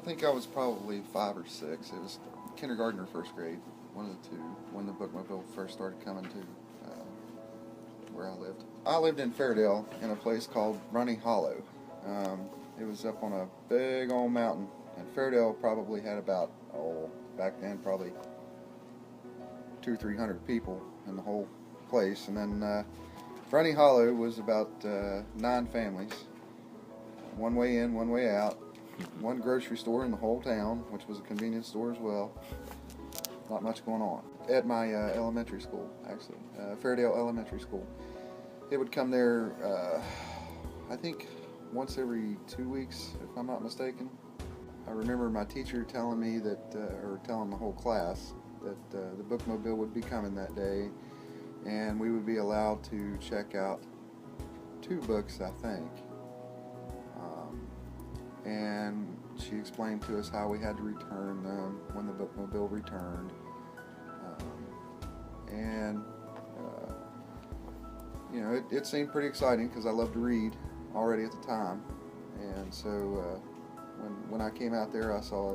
I think I was probably 5 or 6. It was kindergarten or first grade, one of the two, when the Bookmobile first started coming to where I lived. I lived in Fairdale in a place called Running Hollow. It was up on a big old mountain, and Fairdale probably had about, back then probably 200 or 300 people in the whole place, and then Running Hollow was about 9 families, one way in, one way out, one grocery store in the whole town, which was a convenience store as well. Not much going on. At my elementary school, actually, Fairdale Elementary School. It would come there, I think, once every 2 weeks, if I'm not mistaken. I remember my teacher telling me that, or telling the whole class, that the Bookmobile would be coming that day, and we would be allowed to check out 2 books, I think. And she explained to us how we had to return them when the Bookmobile returned. You know, it seemed pretty exciting because I loved to read already at the time. And so when I came out there, I saw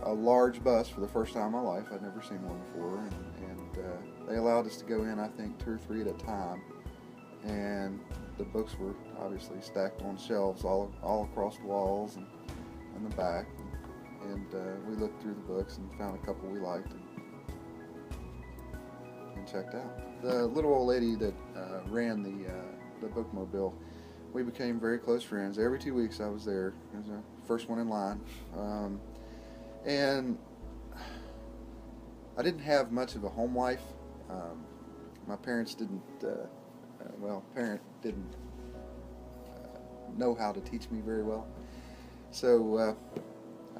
a large bus for the first time in my life. I'd never seen one before. And they allowed us to go in, I think, 2 or 3 at a time. And the books were obviously stacked on shelves all across the walls and in the back. And we looked through the books and found a couple we liked and checked out. The little old lady that ran the Bookmobile, we became very close friends. Every 2 weeks I was there. I was the first one in line. And I didn't have much of a home life. My parents didn't didn't know how to teach me very well. So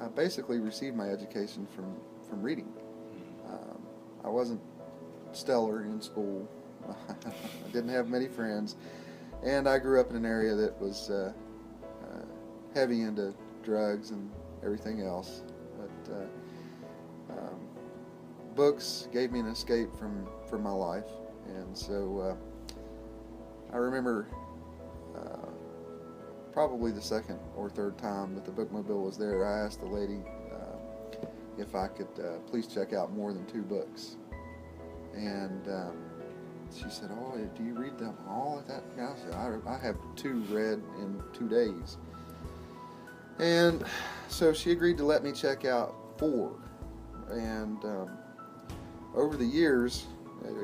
I basically received my education from reading. I wasn't stellar in school. I didn't have many friends, and I grew up in an area that was heavy into drugs and everything else. But books gave me an escape from my life, and so I remember probably the second or third time that the Bookmobile was there, I asked the lady if I could please check out more than 2 books. And she said, "Oh, do you read them all at that?" I said, I have 2 read in 2 days. And so she agreed to let me check out 4. And over the years,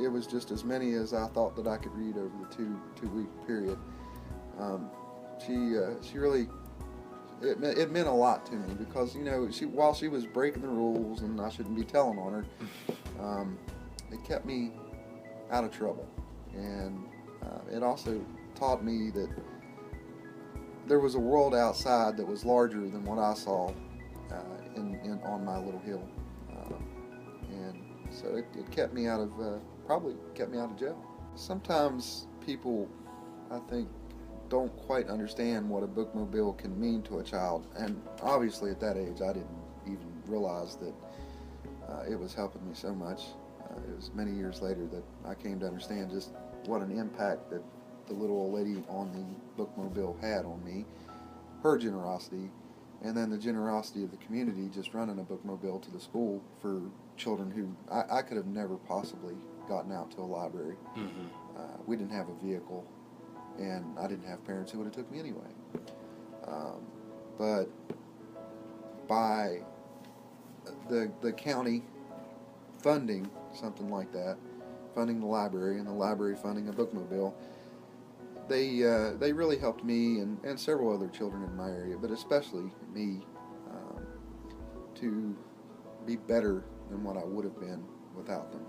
it was just as many as I thought that I could read over the 2-week period. She really, it meant a lot to me because, you know, while she was breaking the rules and I shouldn't be telling on her, it kept me out of trouble. And it also taught me that there was a world outside that was larger than what I saw on my little hill. And so it kept me out of, probably kept me out of jail. Sometimes people, I think, don't quite understand what a Bookmobile can mean to a child. And obviously at that age I didn't even realize that it was helping me so much. It was many years later that I came to understand just what an impact that the little old lady on the Bookmobile had on me, her generosity, and then the generosity of the community just running a Bookmobile to the school for children who I could have never possibly gotten out to a library. Mm-hmm. We didn't have a vehicle, and I didn't have parents who would have took me anyway. But by the county funding something like that, funding the library and the library funding a Bookmobile, they really helped me and several other children in my area, but especially me, to be better than what I would have been without them.